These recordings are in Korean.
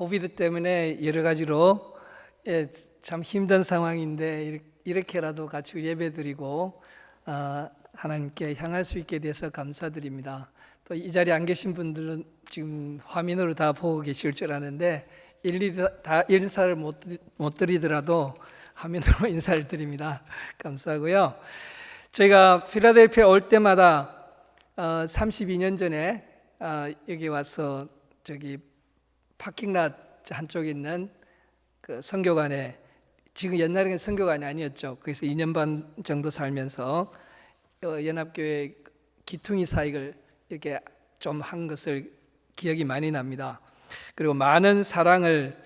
코비드 때문에 여러 가지로 참 힘든 상황인데 이렇게라도 같이 예배드리고 하나님께 향할 수 있게 돼서 감사드립니다. 또 이 자리에 안 계신 분들은 지금 화면으로 다 보고 계실 줄 아는데 일일이 다 인사를 못 드리더라도 화면으로 인사를 드립니다. 감사하고요. 저희가 필라델피아 올 때마다 32년 전에 여기 와서 저기 파킹랏 한쪽에 있는 그 선교관에, 지금 옛날에는 선교관이 아니었죠. 그래서 2년 반 정도 살면서 연합교회 기퉁이 사역을 이렇게 좀 한 것을 기억이 많이 납니다. 그리고 많은 사랑을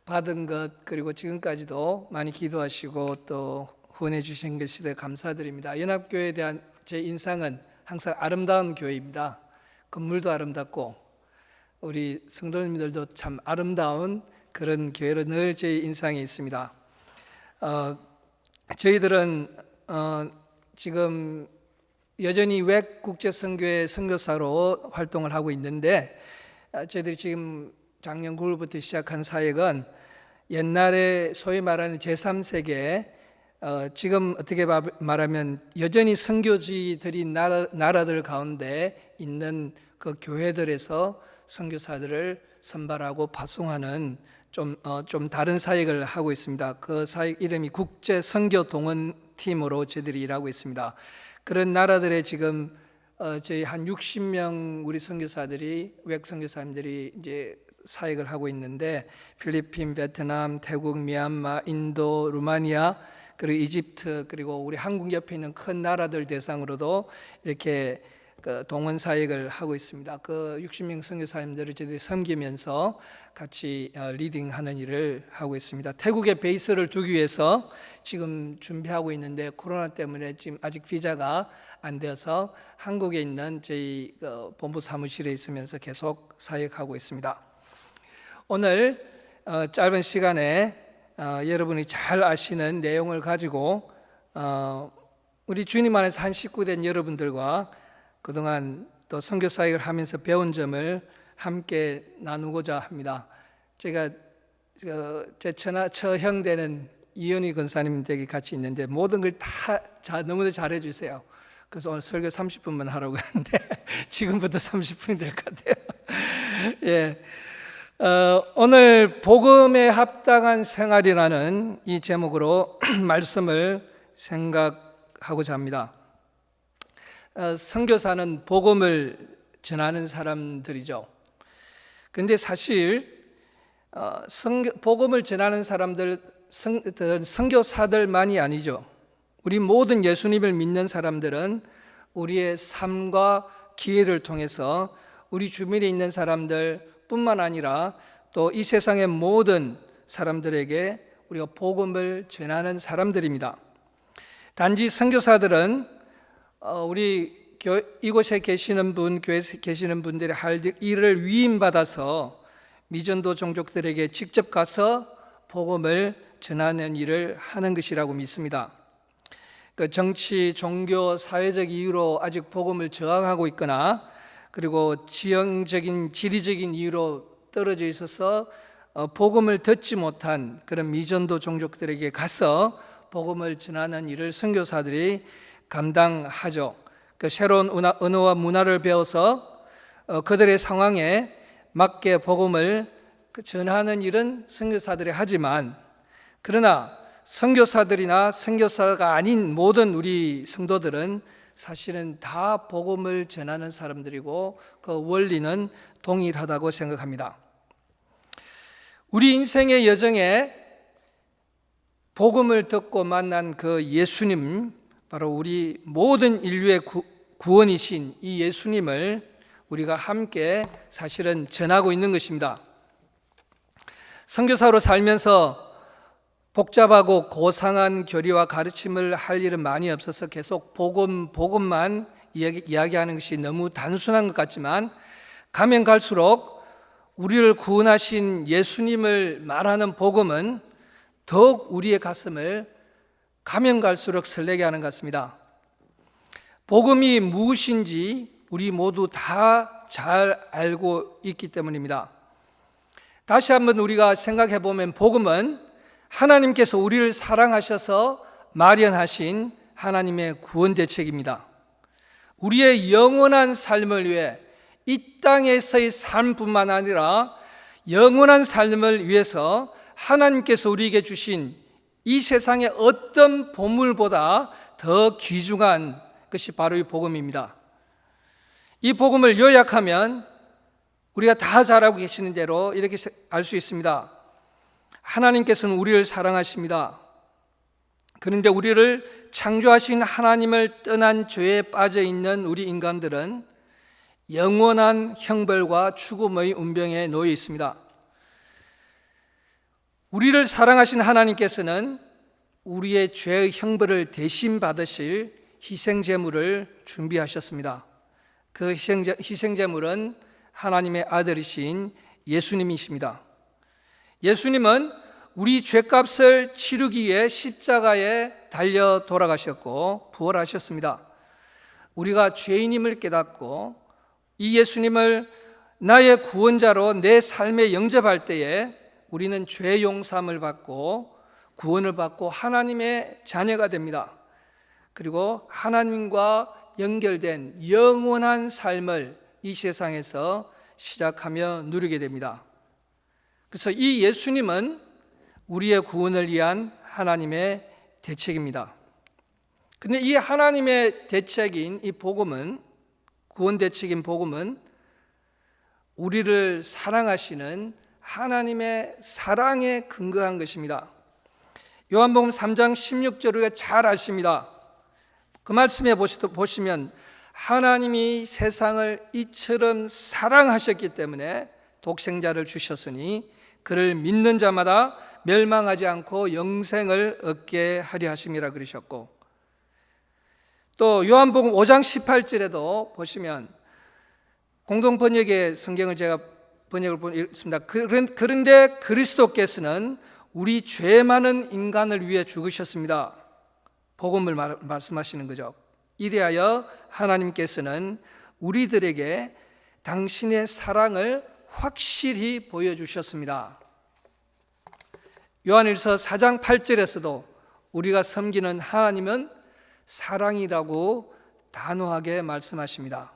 받은 것, 그리고 지금까지도 많이 기도하시고 또 후원해 주신 것에 감사드립니다. 연합교회에 대한 제 인상은 항상 아름다운 교회입니다. 건물도 아름답고 우리 성도님들도 참 아름다운 그런 교회로 늘 제 인상이 있습니다. 저희들은 지금 여전히 외국제선교회 선교사로 활동을 하고 있는데, 저희들이 지금 작년 9월부터 시작한 사역은 옛날에 소위 말하는 제3세계, 지금 어떻게 말하면 여전히 선교지들이 나라들 가운데 있는 그 교회들에서 선교사들을 선발하고 파송하는 좀 다른 사역을 하고 있습니다. 그 사역 이름이 국제 선교 동원 팀으로 저희들이 일하고 있습니다. 그런 나라들에 지금 저희 한 60명 우리 선교사들이, 외국 선교사님들이 이제 사역을 하고 있는데, 필리핀, 베트남, 태국, 미얀마, 인도, 루마니아, 그리고 이집트, 그리고 우리 한국 옆에 있는 큰 나라들 대상으로도 이렇게 그 동원 사역을 하고 있습니다. 그 60명 선교사님들을 저희들이 섬기면서 같이 리딩하는 일을 하고 있습니다. 태국에 베이스를 두기 위해서 지금 준비하고 있는데, 코로나 때문에 지금 아직 비자가 안 되어서 한국에 있는 저희 본부 사무실에 있으면서 계속 사역하고 있습니다. 오늘 짧은 시간에 여러분이 잘 아시는 내용을 가지고 우리 주님 안에서 한 식구 된 여러분들과 그동안 또 선교 사역을 하면서 배운 점을 함께 나누고자 합니다. 제가 제 처형 되는 이현희 권사님 댁에 같이 있는데 모든 걸 다 너무도 잘해 주세요. 그래서 오늘 설교 30분만 하라고 하는데 지금부터 30분이 될 것 같아요. 예. 오늘 복음에 합당한 생활이라는 이 제목으로 말씀을 생각하고자 합니다. 선교사는 복음을 전하는 사람들이죠. 근데 사실 복음을 전하는 사람들, 선교사들만이 아니죠. 우리 모든 예수님을 믿는 사람들은 우리의 삶과 기회를 통해서 우리 주변에 있는 사람들 뿐만 아니라 또 이 세상의 모든 사람들에게 우리가 복음을 전하는 사람들입니다. 단지 선교사들은 우리 이곳에 계시는 분, 교회에 계시는 분들이 할 일을 위임받아서 미전도 종족들에게 직접 가서 복음을 전하는 일을 하는 것이라고 믿습니다. 그 정치, 종교, 사회적 이유로 아직 복음을 저항하고 있거나, 그리고 지형적인, 지리적인 이유로 떨어져 있어서 복음을 듣지 못한 그런 미전도 종족들에게 가서 복음을 전하는 일을 선교사들이 감당하죠. 그 새로운 언어와 문화를 배워서 그들의 상황에 맞게 복음을 전하는 일은 선교사들이 하지만, 그러나 선교사들이나 선교사가 아닌 모든 우리 성도들은 사실은 다 복음을 전하는 사람들이고 그 원리는 동일하다고 생각합니다. 우리 인생의 여정에 복음을 듣고 만난 그 예수님, 바로 우리 모든 인류의 구원이신 이 예수님을 우리가 함께 사실은 전하고 있는 것입니다. 선교사로 살면서 복잡하고 고상한 교리와 가르침을 할 일은 많이 없어서 계속 복음만 이야기하는 것이 너무 단순한 것 같지만, 가면 갈수록 우리를 구원하신 예수님을 말하는 복음은 더욱 우리의 가슴을 가면 갈수록 설레게 하는 것 같습니다. 복음이 무엇인지 우리 모두 다 잘 알고 있기 때문입니다. 다시 한번 우리가 생각해 보면 복음은 하나님께서 우리를 사랑하셔서 마련하신 하나님의 구원 대책입니다. 우리의 영원한 삶을 위해 이 땅에서의 삶뿐만 아니라 영원한 삶을 위해서 하나님께서 우리에게 주신 이 세상의 어떤 보물보다 더 귀중한 것이 바로 이 복음입니다. 이 복음을 요약하면 우리가 다 잘 알고 계시는 대로 이렇게 알 수 있습니다. 하나님께서는 우리를 사랑하십니다. 그런데 우리를 창조하신 하나님을 떠난 죄에 빠져 있는 우리 인간들은 영원한 형벌과 죽음의 운명에 놓여 있습니다. 우리를 사랑하신 하나님께서는 우리의 죄의 형벌을 대신 받으실 희생제물을 준비하셨습니다. 그 희생제물은 하나님의 아들이신 예수님이십니다. 예수님은 우리 죄값을 치르기 위해 십자가에 달려 돌아가셨고 부활하셨습니다. 우리가 죄인임을 깨닫고 이 예수님을 나의 구원자로 내 삶에 영접할 때에 우리는 죄 용서함을 받고 구원을 받고 하나님의 자녀가 됩니다. 그리고 하나님과 연결된 영원한 삶을 이 세상에서 시작하며 누리게 됩니다. 그래서 이 예수님은 우리의 구원을 위한 하나님의 대책입니다. 근데 이 하나님의 대책인 이 복음은, 구원 대책인 복음은 우리를 사랑하시는 하나님의 사랑에 근거한 것입니다. 요한복음 3장 16절 우리가 잘 아십니다. 그 말씀에 보시면 하나님이 세상을 이처럼 사랑하셨기 때문에 독생자를 주셨으니 그를 믿는 자마다 멸망하지 않고 영생을 얻게 하려 하심이라 그러셨고, 또 요한복음 5장 18절에도 보시면 공동 번역의 성경을 제가 번역을 읽습니다. 그런데 그리스도께서는 우리 죄 많은 인간을 위해 죽으셨습니다. 복음을 말씀하시는 거죠. 이리하여 하나님께서는 우리들에게 당신의 사랑을 확실히 보여주셨습니다. 요한일서 4장 8절에서도 우리가 섬기는 하나님은 사랑이라고 단호하게 말씀하십니다.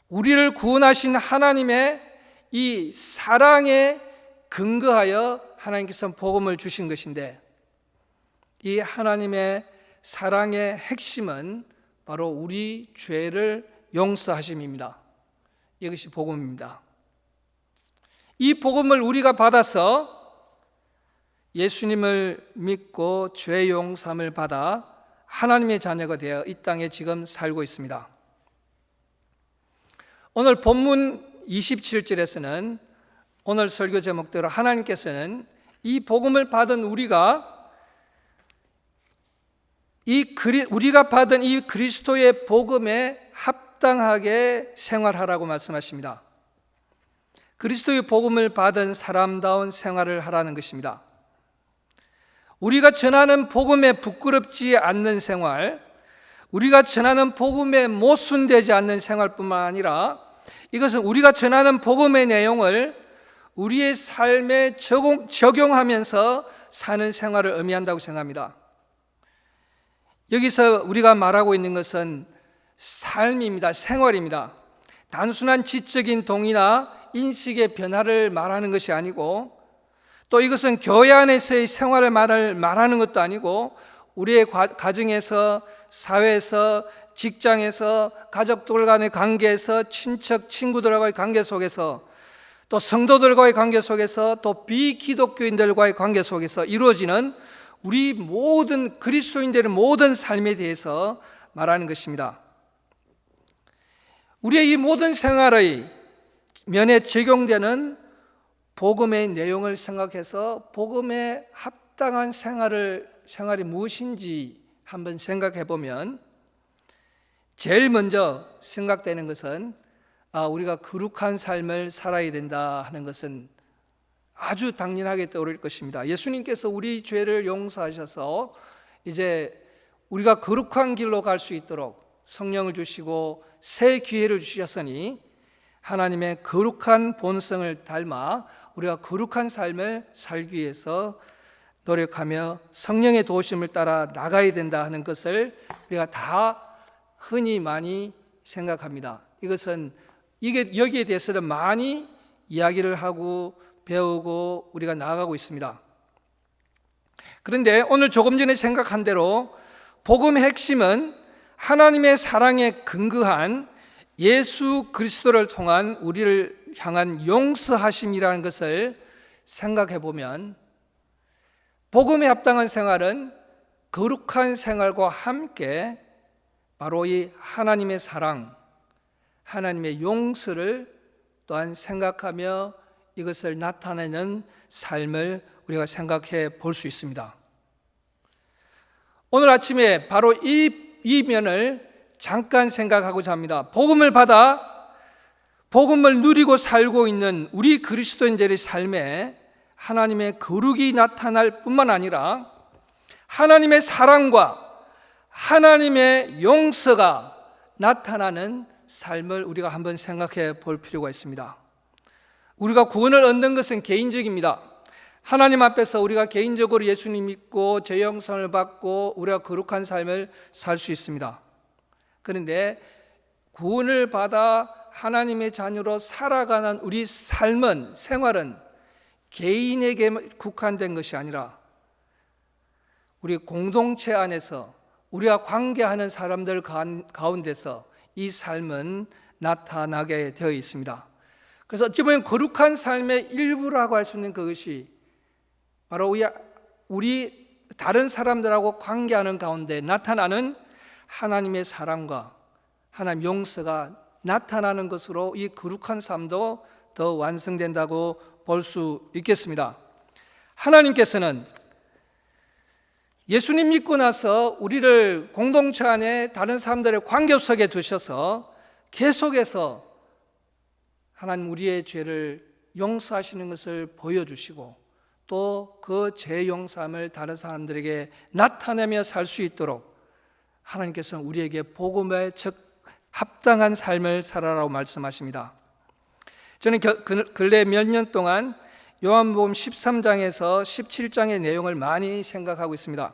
우리를 구원하신 하나님의 이 사랑에 근거하여 하나님께서 복음을 주신 것인데, 이 하나님의 사랑의 핵심은 바로 우리 죄를 용서하심입니다. 이것이 복음입니다. 이 복음을 우리가 받아서 예수님을 믿고 죄 용서함을 받아 하나님의 자녀가 되어 이 땅에 지금 살고 있습니다. 오늘 본문 27절에서는 오늘 설교 제목대로 하나님께서는 이 복음을 받은 우리가 받은 이 그리스도의 복음에 합당하게 생활하라고 말씀하십니다. 그리스도의 복음을 받은 사람다운 생활을 하라는 것입니다. 우리가 전하는 복음에 부끄럽지 않는 생활, 우리가 전하는 복음에 모순되지 않는 생활뿐만 아니라 이것은 우리가 전하는 복음의 내용을 우리의 삶에 적용하면서 사는 생활을 의미한다고 생각합니다. 여기서 우리가 말하고 있는 것은 삶입니다. 생활입니다. 단순한 지적인 동의나 인식의 변화를 말하는 것이 아니고, 또 이것은 교회 안에서의 생활을 말하는 것도 아니고, 우리의 가정에서, 사회에서, 직장에서, 가족들 간의 관계에서, 친척, 친구들과의 관계 속에서, 또 성도들과의 관계 속에서, 또 비기독교인들과의 관계 속에서 이루어지는 우리 모든 그리스도인들의 모든 삶에 대해서 말하는 것입니다. 우리의 이 모든 생활의 면에 적용되는 복음의 내용을 생각해서 복음에 합당한 생활이 무엇인지 한번 생각해 보면 제일 먼저 생각되는 것은 우리가 거룩한 삶을 살아야 된다 하는 것은 아주 당연하게 떠오를 것입니다. 예수님께서 우리 죄를 용서하셔서 이제 우리가 거룩한 길로 갈 수 있도록 성령을 주시고 새 기회를 주셨으니 하나님의 거룩한 본성을 닮아 우리가 거룩한 삶을 살기 위해서 노력하며 성령의 도우심을 따라 나가야 된다 하는 것을 우리가 다 흔히 많이 생각합니다. 여기에 대해서는 많이 이야기를 하고 배우고 우리가 나아가고 있습니다. 그런데 오늘 조금 전에 생각한 대로 복음의 핵심은 하나님의 사랑에 근거한 예수 그리스도를 통한 우리를 향한 용서하심이라는 것을 생각해 보면 복음에 합당한 생활은 거룩한 생활과 함께 바로 이 하나님의 사랑, 하나님의 용서를 또한 생각하며 이것을 나타내는 삶을 우리가 생각해 볼 수 있습니다. 오늘 아침에 바로 이 면을 잠깐 생각하고자 합니다. 복음을 받아 복음을 누리고 살고 있는 우리 그리스도인들의 삶에 하나님의 거룩이 나타날 뿐만 아니라 하나님의 사랑과 하나님의 용서가 나타나는 삶을 우리가 한번 생각해 볼 필요가 있습니다. 우리가 구원을 얻는 것은 개인적입니다. 하나님 앞에서 우리가 개인적으로 예수님 믿고 죄 용서를 받고 우리가 거룩한 삶을 살 수 있습니다. 그런데 구원을 받아 하나님의 자녀로 살아가는 우리 삶은, 생활은 개인에게 국한된 것이 아니라 우리 공동체 안에서 우리가 관계하는 사람들 가운데서 이 삶은 나타나게 되어 있습니다. 그래서 어찌 보면 거룩한 삶의 일부라고 할 수 있는 그것이 바로 우리 다른 사람들하고 관계하는 가운데 나타나는 하나님의 사랑과 하나님 용서가 나타나는 것으로 이 거룩한 삶도 더 완성된다고 볼 수 있겠습니다. 하나님께서는 예수님 믿고 나서 우리를 공동체 안에 다른 사람들의 관계 속에 두셔서 계속해서 하나님 우리의 죄를 용서하시는 것을 보여주시고 또 그 죄 용서함을 다른 사람들에게 나타내며 살 수 있도록 하나님께서는 우리에게 복음에 합당한 삶을 살아라고 말씀하십니다. 저는 근래 몇 년 동안 요한복음 13장에서 17장의 내용을 많이 생각하고 있습니다.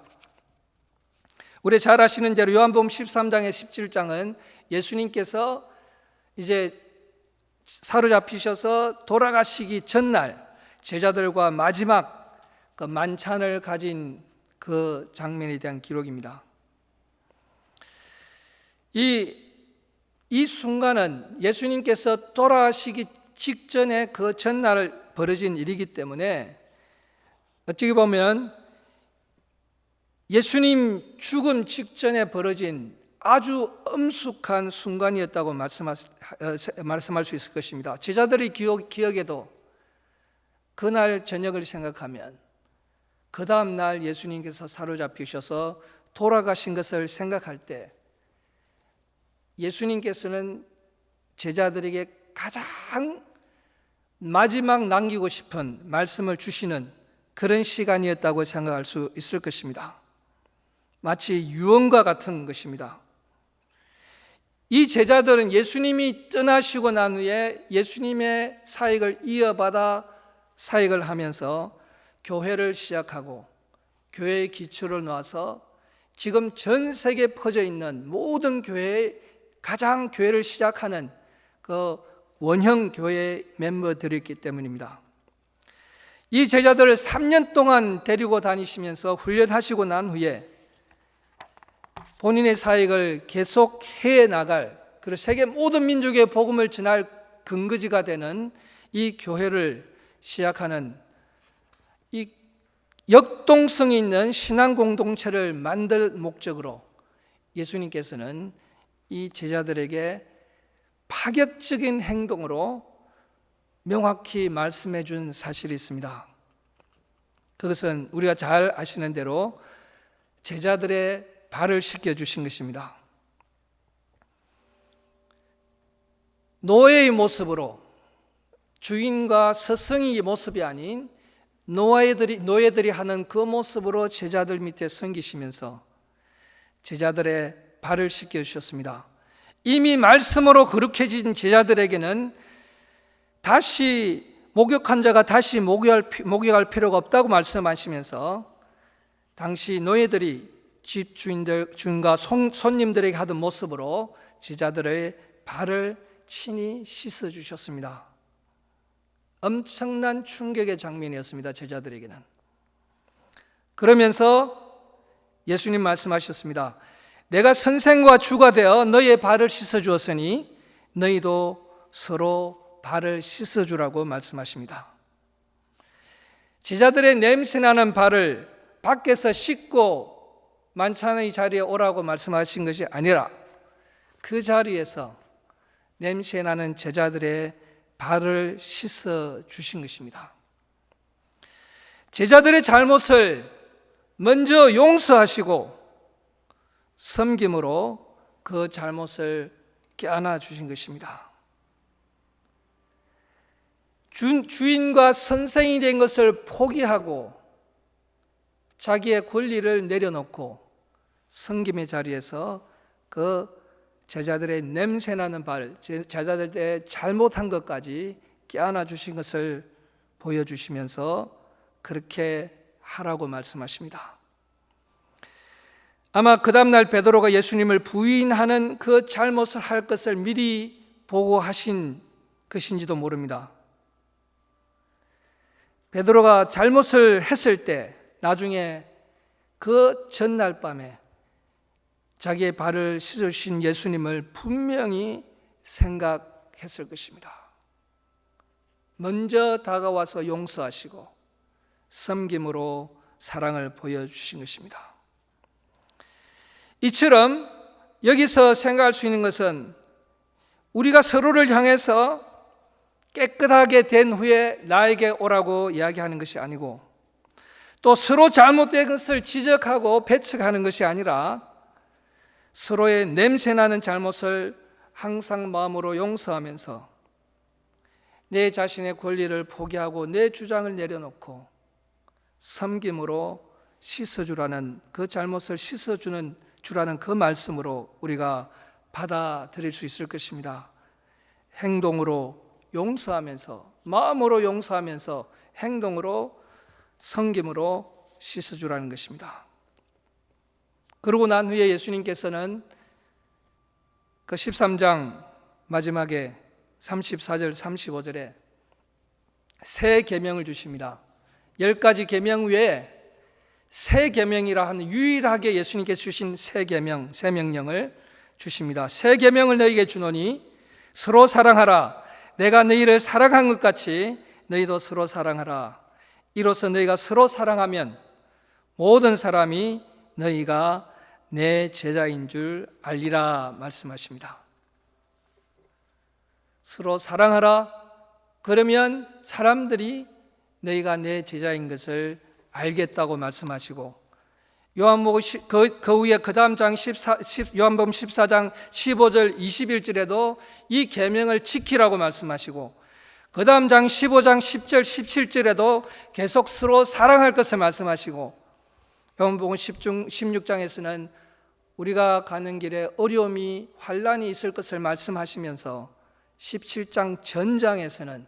우리 잘 아시는 대로 요한복음 13장에 17장은 예수님께서 이제 사로잡히셔서 돌아가시기 전날 제자들과 마지막 그 만찬을 가진 그 장면에 대한 기록입니다. 이 순간은 예수님께서 돌아가시기 직전에 그 전날 벌어진 일이기 때문에 어찌 보면 예수님 죽음 직전에 벌어진 아주 엄숙한 순간이었다고 말씀할 수 있을 것입니다. 제자들의 기억에도 그날 저녁을 생각하면 그 다음 날 예수님께서 사로잡히셔서 돌아가신 것을 생각할 때 예수님께서는 제자들에게 가장 마지막 남기고 싶은 말씀을 주시는 그런 시간이었다고 생각할 수 있을 것입니다. 마치 유언과 같은 것입니다. 이 제자들은 예수님이 떠나시고 난 후에 예수님의 사역을 이어받아 사역을 하면서 교회를 시작하고 교회의 기초를 놓아서 지금 전 세계에 퍼져 있는 모든 교회의 가장 교회를 시작하는 그 원형 교회 멤버들이었기 때문입니다. 이 제자들을 3년 동안 데리고 다니시면서 훈련하시고 난 후에 본인의 사역을 계속 해나갈, 그리고 세계 모든 민족의 복음을 전할 근거지가 되는 이 교회를 시작하는 이 역동성이 있는 신앙 공동체를 만들 목적으로 예수님께서는 이 제자들에게 파격적인 행동으로 명확히 말씀해 준 사실이 있습니다. 그것은 우리가 잘 아시는 대로 제자들의 발을 씻겨 주신 것입니다. 노예의 모습으로 주인과 스승의 모습이 아닌 노예들이 하는 그 모습으로 제자들 밑에 섬기시면서 제자들의 발을 씻겨 주셨습니다. 이미 말씀으로 거룩해진 제자들에게는 다시 목욕한 자가 다시 목욕할 필요가 없다고 말씀하시면서 당시 노예들이 집 주인과 손님들에게 하던 모습으로 제자들의 발을 친히 씻어 주셨습니다. 엄청난 충격의 장면이었습니다. 제자들에게는. 그러면서 예수님 말씀하셨습니다. 내가 선생과 주가 되어 너희의 발을 씻어 주었으니 너희도 서로 발을 씻어 주라고 말씀하십니다. 제자들의 냄새나는 발을 밖에서 씻고 만찬의 자리에 오라고 말씀하신 것이 아니라 그 자리에서 냄새나는 제자들의 발을 씻어 주신 것입니다. 제자들의 잘못을 먼저 용서하시고 섬김으로 그 잘못을 껴안아 주신 것입니다. 주인과 선생이 된 것을 포기하고 자기의 권리를 내려놓고 섬김의 자리에서 그 제자들의 냄새나는 발, 제자들의 잘못한 것까지 껴안아 주신 것을 보여주시면서 그렇게 하라고 말씀하십니다. 아마 그 다음날 베드로가 예수님을 부인하는 그 잘못을 할 것을 미리 보고하신 것인지도 모릅니다. 베드로가 잘못을 했을 때 나중에 그 전날 밤에 자기의 발을 씻어주신 예수님을 분명히 생각했을 것입니다. 먼저 다가와서 용서하시고 섬김으로 사랑을 보여주신 것입니다. 이처럼 여기서 생각할 수 있는 것은 우리가 서로를 향해서 깨끗하게 된 후에 나에게 오라고 이야기하는 것이 아니고 또 서로 잘못된 것을 지적하고 배척하는 것이 아니라 서로의 냄새나는 잘못을 항상 마음으로 용서하면서 내 자신의 권리를 포기하고 내 주장을 내려놓고 섬김으로 씻어주라는 그 잘못을 씻어주라는 그 말씀으로 우리가 받아들일 수 있을 것입니다. 행동으로 용서하면서 마음으로 용서하면서 행동으로 섬김으로 씻어주라는 것입니다. 그러고 난 후에 예수님께서는 그 13장 마지막에 34절 35절에 새 계명을 주십니다. 10가지 계명 외에 새 계명이라 하는 유일하게 예수님께서 주신 새 계명, 새 명령을 주십니다. 새 계명을 너희에게 주노니 서로 사랑하라. 내가 너희를 사랑한 것 같이 너희도 서로 사랑하라. 이로써 너희가 서로 사랑하면 모든 사람이 너희가 내 제자인 줄 알리라 말씀하십니다. 서로 사랑하라. 그러면 사람들이 너희가 내 제자인 것을 알겠다고 말씀하시고 요한복음 그 후에 그 다음 장 요한복음 14장 15절 21절에도 이 계명을 지키라고 말씀하시고 그 다음 장 15장 10절 17절에도 계속 서로 사랑할 것을 말씀하시고 요한복음 16장에서는 우리가 가는 길에 어려움이 환난이 있을 것을 말씀하시면서 17장 전장에서는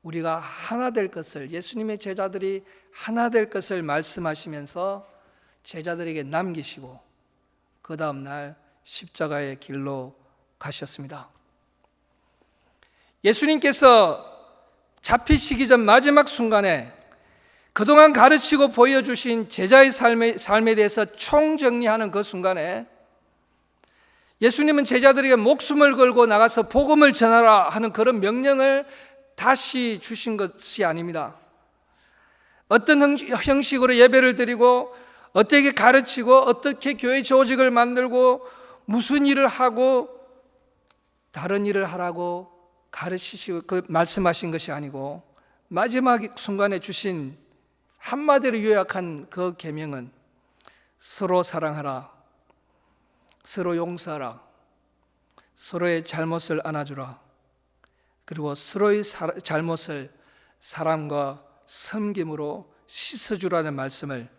우리가 하나 될 것을 예수님의 제자들이 하나 될 것을 말씀하시면서 제자들에게 남기시고 그 다음 날 십자가의 길로 가셨습니다. 예수님께서 잡히시기 전 마지막 순간에 그동안 가르치고 보여주신 제자의 삶에 대해서 총정리하는 그 순간에 예수님은 제자들에게 목숨을 걸고 나가서 복음을 전하라 하는 그런 명령을 다시 주신 것이 아닙니다. 어떤 형식으로 예배를 드리고 어떻게 가르치고 어떻게 교회 조직을 만들고 무슨 일을 하고 다른 일을 하라고 가르치시고 말씀하신 것이 아니고 마지막 순간에 주신 한마디로 요약한 그 계명은 서로 사랑하라, 서로 용서하라, 서로의 잘못을 안아주라, 그리고 서로의 잘못을 사랑과 섬김으로 씻어주라는 말씀을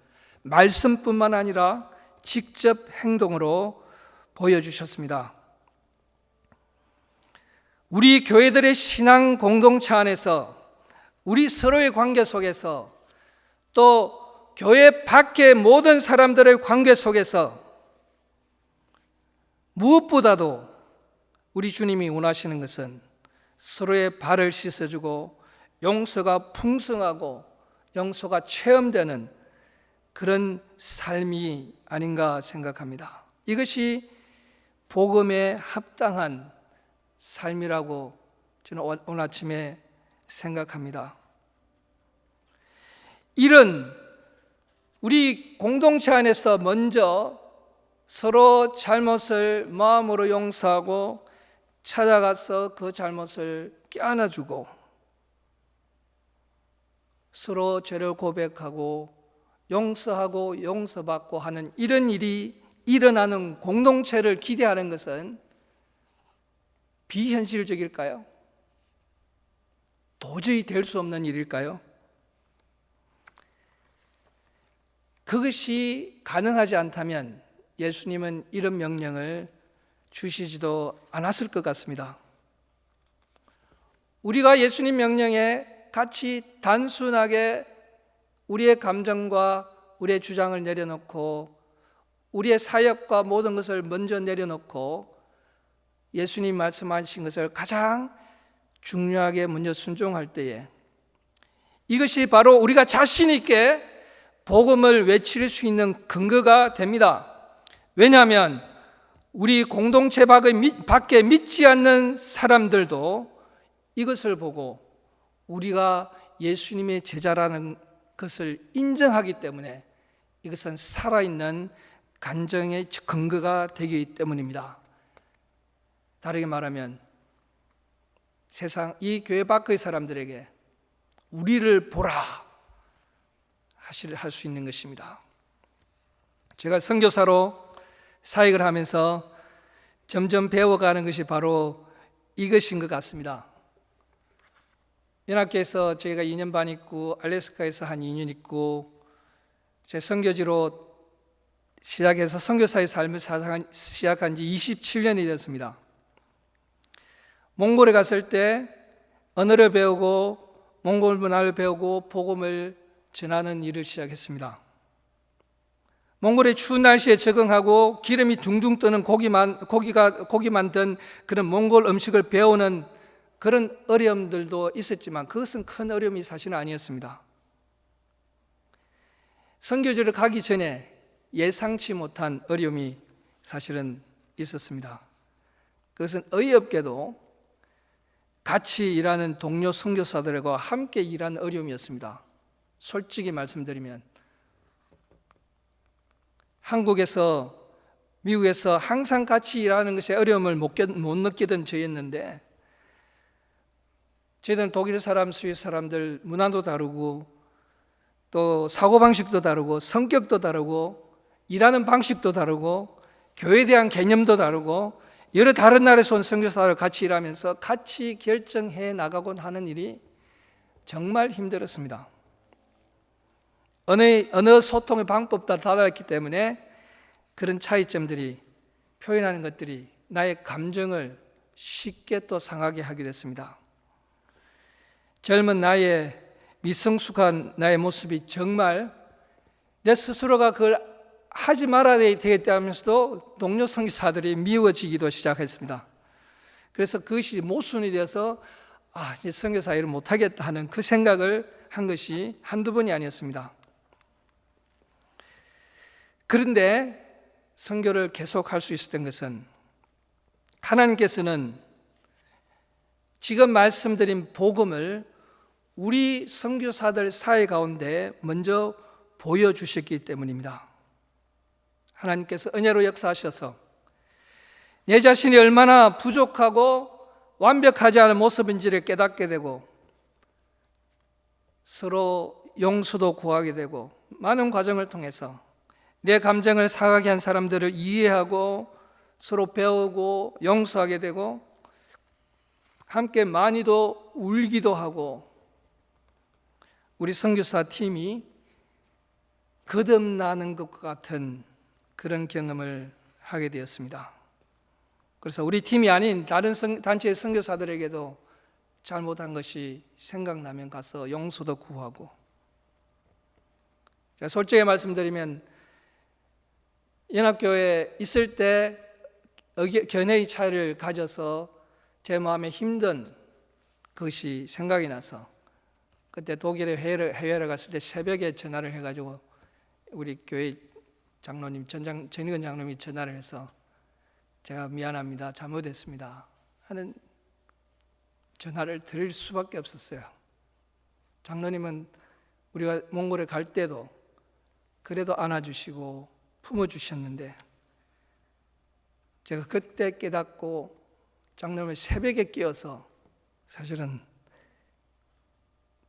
말씀뿐만 아니라 직접 행동으로 보여주셨습니다. 우리 교회들의 신앙 공동체 안에서, 우리 서로의 관계 속에서, 또 교회 밖의 모든 사람들의 관계 속에서 무엇보다도 우리 주님이 원하시는 것은 서로의 발을 씻어주고 용서가 풍성하고 용서가 체험되는 그런 삶이 아닌가 생각합니다. 이것이 복음에 합당한 삶이라고 저는 오늘 아침에 생각합니다. 이런 우리 공동체 안에서 먼저 서로 잘못을 마음으로 용서하고 찾아가서 그 잘못을 껴안아주고 서로 죄를 고백하고 용서하고 용서받고 하는 이런 일이 일어나는 공동체를 기대하는 것은 비현실적일까요? 도저히 될 수 없는 일일까요? 그것이 가능하지 않다면 예수님은 이런 명령을 주시지도 않았을 것 같습니다. 우리가 예수님 명령에 같이 단순하게 우리의 감정과 우리의 주장을 내려놓고 우리의 사역과 모든 것을 먼저 내려놓고 예수님 말씀하신 것을 가장 중요하게 먼저 순종할 때에 이것이 바로 우리가 자신 있게 복음을 외칠 수 있는 근거가 됩니다. 왜냐하면 우리 공동체 밖에 믿지 않는 사람들도 이것을 보고 우리가 예수님의 제자라는 것을 인정하기 때문에 이것은 살아있는 간증의 근거가 되기 때문입니다. 다르게 말하면 세상 이 교회 밖의 사람들에게 우리를 보라 할 수 있는 것입니다. 제가 선교사로 사역을 하면서 점점 배워가는 것이 바로 이것인 것 같습니다. 연합교에서 저희가 2년 반 있고 알래스카에서 한 2년 있고 제 선교지로 시작해서 선교사의 삶을 시작한 지 27년이 됐습니다. 몽골에 갔을 때 언어를 배우고 몽골 문화를 배우고 복음을 전하는 일을 시작했습니다. 몽골의 추운 날씨에 적응하고 기름이 둥둥 뜨는 고기만 든 그런 몽골 음식을 배우는 그런 어려움들도 있었지만 그것은 큰 어려움이 사실은 아니었습니다. 선교지를 가기 전에 예상치 못한 어려움이 사실은 있었습니다. 그것은 어이없게도 같이 일하는 동료 선교사들과 함께 일하는 어려움이었습니다. 솔직히 말씀드리면 한국에서 미국에서 항상 같이 일하는 것에 어려움을 못 느끼던 저였는데 저희들은 독일 사람, 스위스 사람들 문화도 다르고 또 사고방식도 다르고 성격도 다르고 일하는 방식도 다르고 교회에 대한 개념도 다르고 여러 다른 나라에서 온 선교사들 같이 일하면서 같이 결정해 나가곤 하는 일이 정말 힘들었습니다. 언어 소통의 방법도 달랐기 때문에 그런 차이점들이 표현하는 것들이 나의 감정을 쉽게 또 상하게 하게 됐습니다. 젊은 나의 미성숙한 나의 모습이 정말 내 스스로가 그걸 하지 말아야 되겠다 하면서도 동료 선교사들이 미워지기도 시작했습니다. 그래서 그것이 모순이 되어서 이제 선교사 일을 못하겠다 하는 그 생각을 한 것이 한두 번이 아니었습니다. 그런데 선교를 계속할 수 있었던 것은 하나님께서는 지금 말씀드린 복음을 우리 선교사들 사회 가운데 먼저 보여주셨기 때문입니다. 하나님께서 은혜로 역사하셔서 내 자신이 얼마나 부족하고 완벽하지 않은 모습인지를 깨닫게 되고 서로 용서도 구하게 되고 많은 과정을 통해서 내 감정을 상하게 한 사람들을 이해하고 서로 배우고 용서하게 되고 함께 많이도 울기도 하고 우리 선교사 팀이 거듭나는 것 같은 그런 경험을 하게 되었습니다. 그래서 우리 팀이 아닌 다른 단체의 선교사들에게도 잘못한 것이 생각나면 가서 용서도 구하고, 제가 솔직히 말씀드리면 연합교회에 있을 때 견해의 차이를 가져서 제 마음에 힘든 것이 생각이 나서 그때 독일에 해외를 갔을 때 새벽에 전화를 해가지고 우리 교회 장로님 전익원 장로님이 전화를 해서 제가 미안합니다, 잘못했습니다 하는 전화를 드릴 수밖에 없었어요. 장로님은 우리가 몽골에 갈 때도 그래도 안아주시고 품어주셨는데, 제가 그때 깨닫고 장로님을 새벽에 깨어서 사실은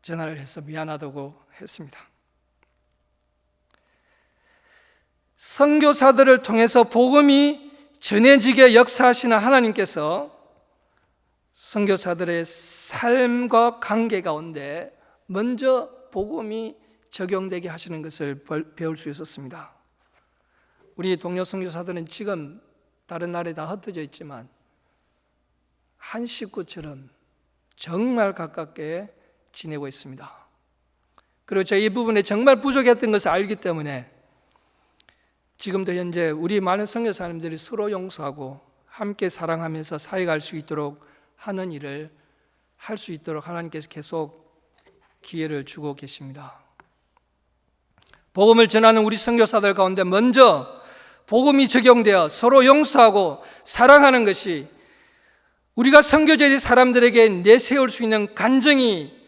전화를 해서 미안하다고 했습니다. 선교사들을 통해서 복음이 전해지게 역사하시는 하나님께서 선교사들의 삶과 관계 가운데 먼저 복음이 적용되게 하시는 것을 배울 수 있었습니다. 우리 동료 선교사들은 지금 다른 나라에 다 흩어져 있지만 한 식구처럼 정말 가깝게 지내고 있습니다. 그리고 제가 이 부분에 정말 부족했던 것을 알기 때문에 지금도 현재 우리 많은 선교사님들이 서로 용서하고 함께 사랑하면서 사역할 수 있도록 하는 일을 할 수 있도록 하나님께서 계속 기회를 주고 계십니다. 복음을 전하는 우리 선교사들 가운데 먼저 복음이 적용되어 서로 용서하고 사랑하는 것이 우리가 선교제의 사람들에게 내세울 수 있는 간증이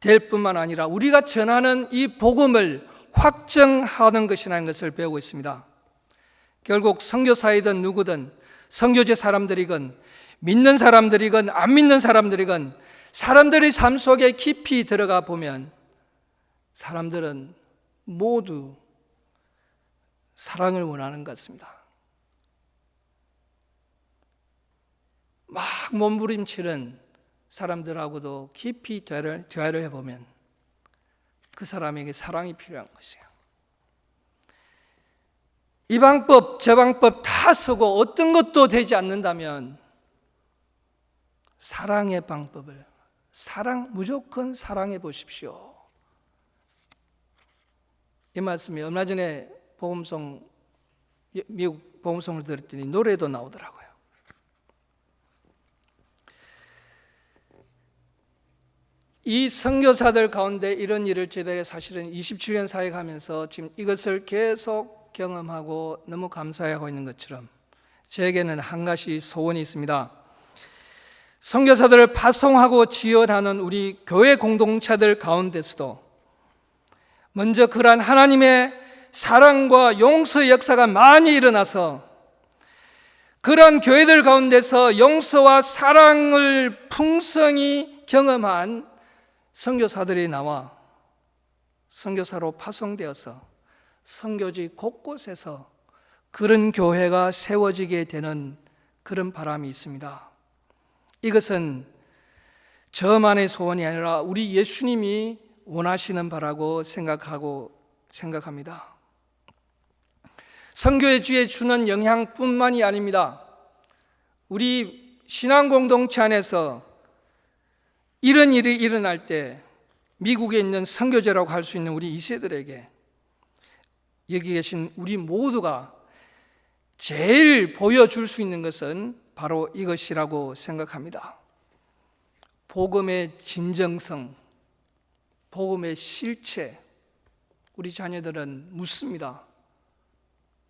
될 뿐만 아니라 우리가 전하는 이 복음을 확정하는 것이라는 것을 배우고 있습니다. 결국 선교사이든 누구든 선교제 사람들이건 믿는 사람들이건 안 믿는 사람들이건 사람들의 삶 속에 깊이 들어가 보면 사람들은 모두 사랑을 원하는 것 같습니다. 막 몸부림치는 사람들하고도 깊이 대화를 해보면 그 사람에게 사랑이 필요한 것이에요. 이 방법 저 방법 다 쓰고 어떤 것도 되지 않는다면 사랑의 방법을 무조건 사랑해 보십시오. 이 말씀이 얼마 전에 미국 복음송을 들었더니 노래도 나오더라고요. 이 선교사들 가운데 이런 일을 저희들이 사실은 27년 사역하면서 지금 이것을 계속 경험하고 너무 감사하고 있는 것처럼 저에게는 한 가지 소원이 있습니다. 선교사들을 파송하고 지원하는 우리 교회 공동체들 가운데서도 먼저 그러한 하나님의 사랑과 용서의 역사가 많이 일어나서 그러한 교회들 가운데서 용서와 사랑을 풍성히 경험한 선교사들이 나와 선교사로 파송되어서 선교지 곳곳에서 그런 교회가 세워지게 되는 그런 바람이 있습니다. 이것은 저만의 소원이 아니라 우리 예수님이 원하시는 바라고 생각합니다. 선교의 주에 주는 영향뿐만이 아닙니다. 우리 신앙 공동체 안에서 이런 일이 일어날 때 미국에 있는 선교제라고 할 수 있는 우리 2세들에게 여기 계신 우리 모두가 제일 보여줄 수 있는 것은 바로 이것이라고 생각합니다. 복음의 진정성, 복음의 실체. 우리 자녀들은 묻습니다.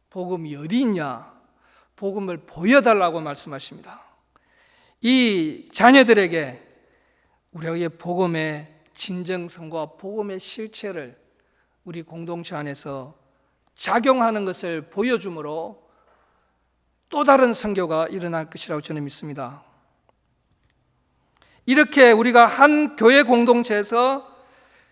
복음이 어디 있냐? 복음을 보여달라고 말씀하십니다. 이 자녀들에게 우리에게 복음의 진정성과 복음의 실체를 우리 공동체 안에서 작용하는 것을 보여줌으로 또 다른 선교가 일어날 것이라고 저는 믿습니다. 이렇게 우리가 한 교회 공동체에서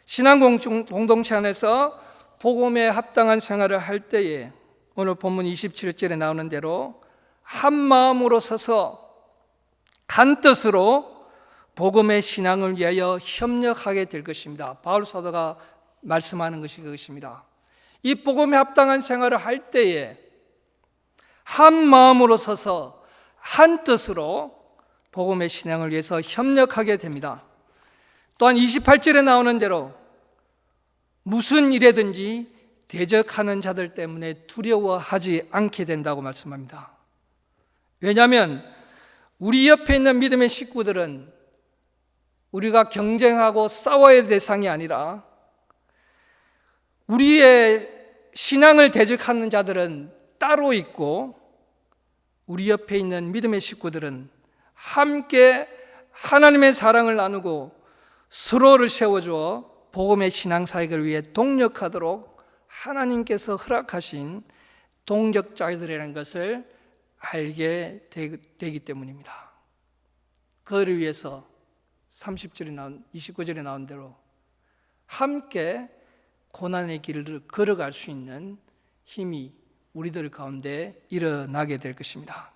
신앙 공동체 안에서 복음에 합당한 생활을 할 때에 오늘 본문 27절에 나오는 대로 한 마음으로 서서 한 뜻으로 복음의 신앙을 위하여 협력하게 될 것입니다. 바울 사도가 말씀하는 것이 그것입니다. 이 복음에 합당한 생활을 할 때에 한 마음으로 서서 한 뜻으로 복음의 신앙을 위해서 협력하게 됩니다. 또한 28절에 나오는 대로 무슨 일에든지 대적하는 자들 때문에 두려워하지 않게 된다고 말씀합니다. 왜냐하면 우리 옆에 있는 믿음의 식구들은 우리가 경쟁하고 싸워야 할 대상이 아니라 우리의 신앙을 대적하는 자들은 따로 있고 우리 옆에 있는 믿음의 식구들은 함께 하나님의 사랑을 나누고 서로를 세워주어 복음의 신앙사역을 위해 동력하도록 하나님께서 허락하신 동역자들이라는 것을 알게 되기 때문입니다. 그를 위해서 29절에 나온 대로 함께 고난의 길을 걸어갈 수 있는 힘이 우리들 가운데 일어나게 될 것입니다.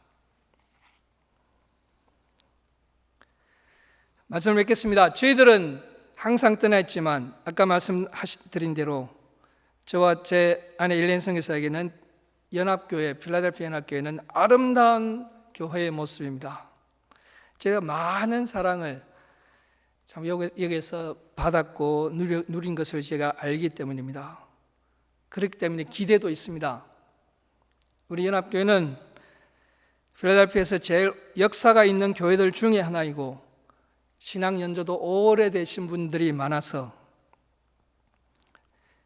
말씀을 맺겠습니다. 저희들은 항상 떠나 있지만 아까 말씀드린 대로 저와 제 아내 일렌 선교사에게는 연합교회, 필라델피아 연합교회는 아름다운 교회의 모습입니다. 제가 많은 사랑을 참 여기에서 받았고 누린 것을 제가 알기 때문입니다. 그렇기 때문에 기대도 있습니다. 우리 연합교회는 필라델피아에서 제일 역사가 있는 교회들 중에 하나이고 신앙 연조도 오래되신 분들이 많아서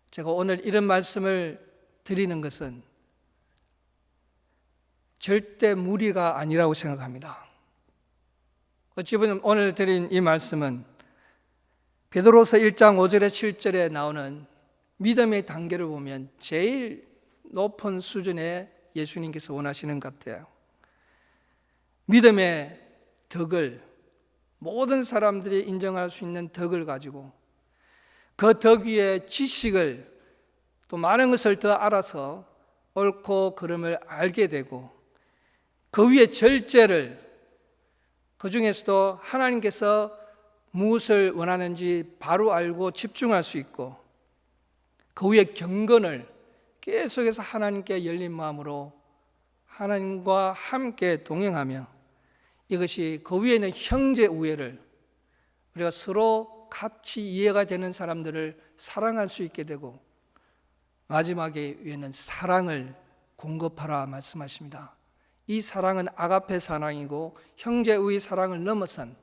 제가 오늘 이런 말씀을 드리는 것은 절대 무리가 아니라고 생각합니다. 어찌 보면 오늘 드린 이 말씀은 베드로서 1장 5절에 7절에 나오는 믿음의 단계를 보면 제일 높은 수준의 예수님께서 원하시는 것 같아요. 믿음의 덕을 모든 사람들이 인정할 수 있는 덕을 가지고 그 덕 위에 지식을 또 많은 것을 더 알아서 옳고 그름을 알게 되고 그 위에 절제를 그 중에서도 하나님께서 무엇을 원하는지 바로 알고 집중할 수 있고 그 위에 경건을 계속해서 하나님께 열린 마음으로 하나님과 함께 동행하며 이것이 그 위에 있는 형제 우애를 우리가 서로 같이 이해가 되는 사람들을 사랑할 수 있게 되고 마지막에 위에는 사랑을 공급하라 말씀하십니다. 이 사랑은 아가페 사랑이고 형제의 사랑을 넘어선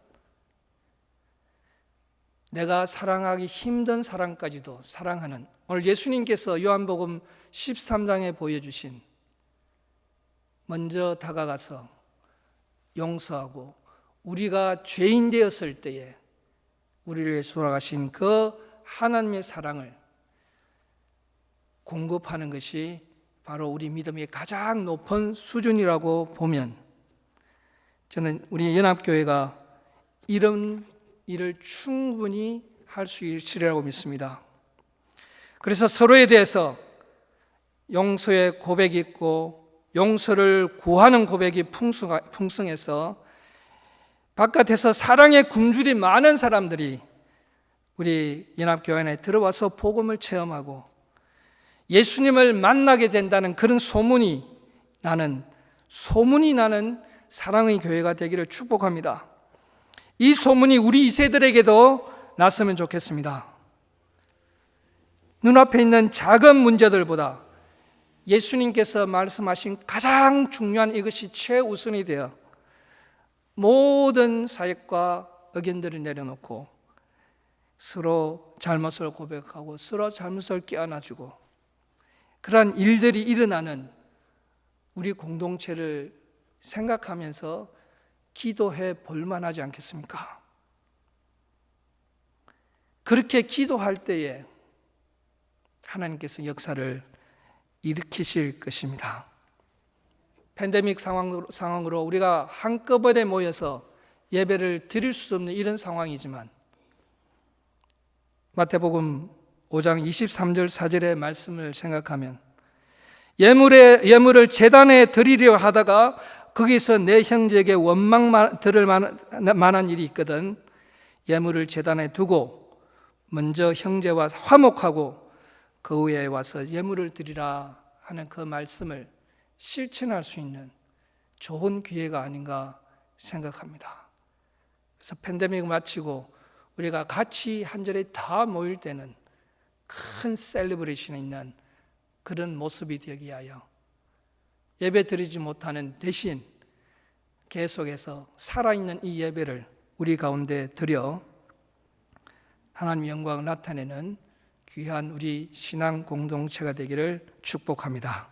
내가 사랑하기 힘든 사랑까지도 사랑하는 오늘 예수님께서 요한복음 13장에 보여주신 먼저 다가가서 용서하고 우리가 죄인 되었을 때에 우리를 위해 돌아가신 그 하나님의 사랑을 공급하는 것이 바로 우리 믿음의 가장 높은 수준이라고 보면 저는 우리 연합교회가 이런 일을 충분히 할 수 있으리라고 믿습니다. 그래서 서로에 대해서 용서의 고백이 있고 용서를 구하는 고백이 풍성해서 바깥에서 사랑의 굶주린 많은 사람들이 우리 연합교회 안에 들어와서 복음을 체험하고 예수님을 만나게 된다는 그런 소문이 나는 사랑의 교회가 되기를 축복합니다. 이 소문이 우리 2세들에게도 났으면 좋겠습니다. 눈앞에 있는 작은 문제들보다 예수님께서 말씀하신 가장 중요한 이것이 최우선이 되어 모든 사역과 의견들을 내려놓고 서로 잘못을 고백하고 서로 잘못을 깨어나주고 그러한 일들이 일어나는 우리 공동체를 생각하면서 기도해 볼 만하지 않겠습니까? 그렇게 기도할 때에 하나님께서 역사를 일으키실 것입니다. 팬데믹 상황으로 우리가 한꺼번에 모여서 예배를 드릴 수 없는 이런 상황이지만 마태복음 5장 23절 4절의 말씀을 생각하면 예물을 제단에 드리려 하다가 거기서 내 형제에게 원망 들을 만한 일이 있거든 예물을 제단에 두고 먼저 형제와 화목하고 그 후에 와서 예물을 드리라 하는 그 말씀을 실천할 수 있는 좋은 기회가 아닌가 생각합니다. 그래서 팬데믹 마치고 우리가 같이 한 자리에 다 모일 때는 큰 셀러브레이션이 있는 그런 모습이 되기 위하여 예배 드리지 못하는 대신 계속해서 살아있는 이 예배를 우리 가운데 드려 하나님의 영광을 나타내는 귀한 우리 신앙 공동체가 되기를 축복합니다.